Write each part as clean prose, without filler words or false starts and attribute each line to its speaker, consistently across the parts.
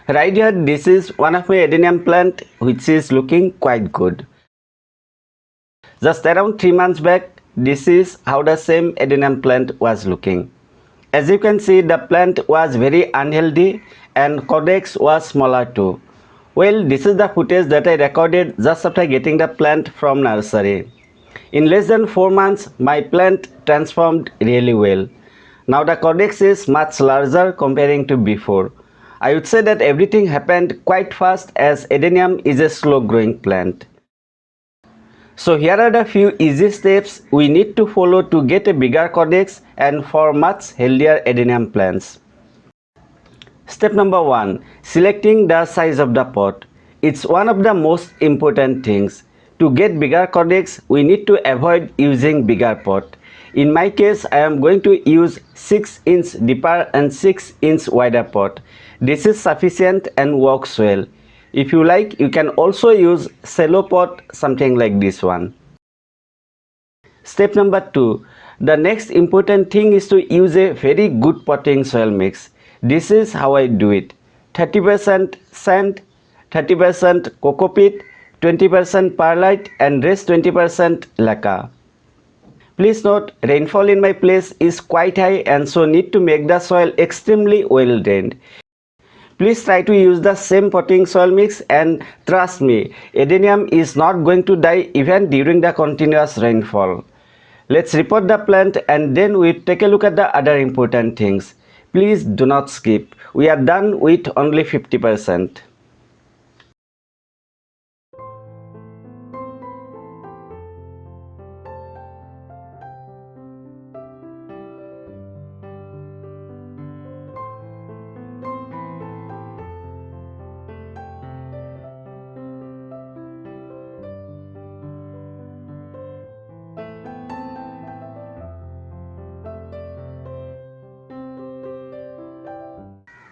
Speaker 1: Right here, this is one of my Adenium plant which is looking quite good. Just around 3 months back, this is how the same Adenium plant was looking. As you can see, the plant was very unhealthy and Caudex was smaller too. Well, this is the footage that I recorded just after getting the plant from nursery. In less than 4 months, my plant transformed really well. Now the Caudex is much larger comparing to before. I would say that everything happened quite fast as Adenium is a slow growing plant. So here are the few easy steps we need to follow to get a bigger Caudex and for much healthier Adenium plants. Step number 1. Selecting the size of the pot. It's one of the most important things. To get bigger Caudex, we need to avoid using bigger pot. In my case, I am going to use 6-inch deeper and 6-inch wider pot. This is sufficient and works well. If you like, you can also use shallow pot, something like this one. Step number 2. The next important thing is to use a very good potting soil mix. This is how I do it. 30% sand, 30% coco peat, 20% perlite and rest 20% laca. Please note, rainfall in my place is quite high and so need to make the soil extremely well drained. Please try to use the same potting soil mix and trust me, Adenium is not going to die even during the continuous rainfall. Let's repot the plant and then we take a look at the other important things. Please do not skip. We are done with only 50%.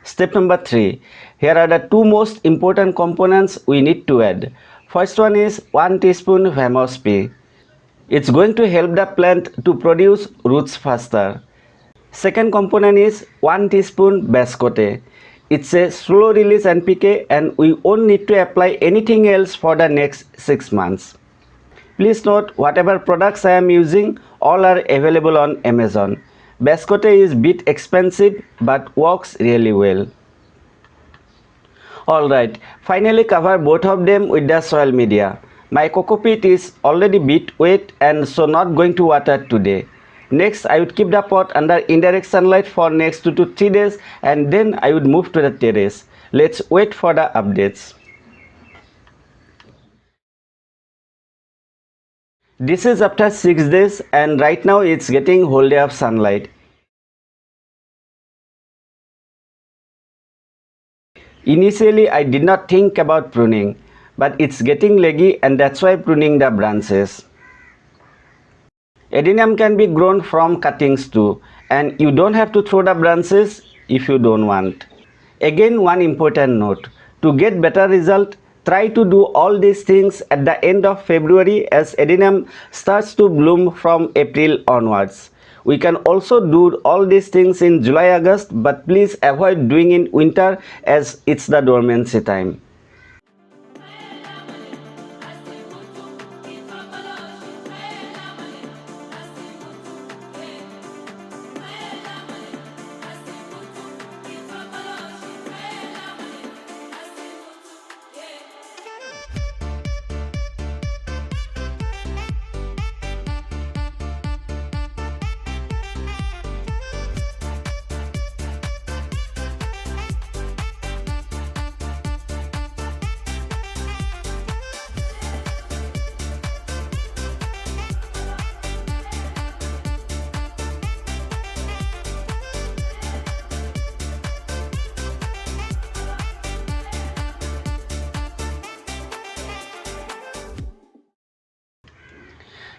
Speaker 1: Step number 3. Here are the two most important components we need to add. First one is 1 teaspoon Vamos P. It's going to help the plant to produce roots faster. Second component is 1 teaspoon Bascote. It's a slow release NPK and we won't need to apply anything else for the next 6 months. Please note, whatever products I am using, all are available on Amazon. Bascote is a bit expensive but works really well. Alright, finally cover both of them with the soil media. My coco peat is already bit wet and so not going to water today. Next, I would keep the pot under indirect sunlight for next 2 to 3 days and then I would move to the terrace. Let's wait for the updates. This is after 6 days and right now it's getting whole day of sunlight. Initially I did not think about pruning, but it's getting leggy and that's why pruning the branches. Adenium can be grown from cuttings too and you don't have to throw the branches if you don't want. Again, one important note, to get better result, try to do all these things at the end of February as Adenium starts to bloom from April onwards. We can also do all these things in July, August, but please avoid doing in winter as it's the dormancy time.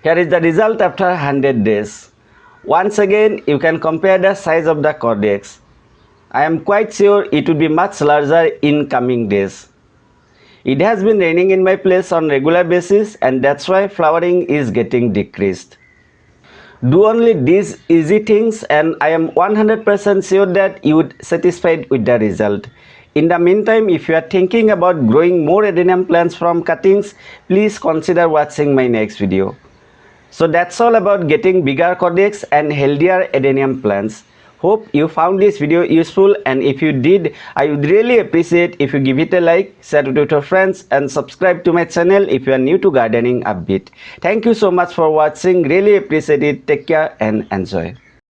Speaker 1: Here is the result after 100 days. Once again, you can compare the size of the Caudex. I am quite sure it will be much larger in coming days. It has been raining in my place on regular basis and that's why flowering is getting decreased. Do only these easy things and I am 100% sure that you would satisfied with the result. In the meantime, if you are thinking about growing more Adenium plants from cuttings, please consider watching my next video. So that's all about getting bigger Caudex and healthier Adenium plants. Hope you found this video useful, and if you did, I would really appreciate if you give it a like, share it with your friends, and subscribe to my channel if you are new to gardening upbeat. Thank you so much for watching. Really appreciate it. Take care and enjoy.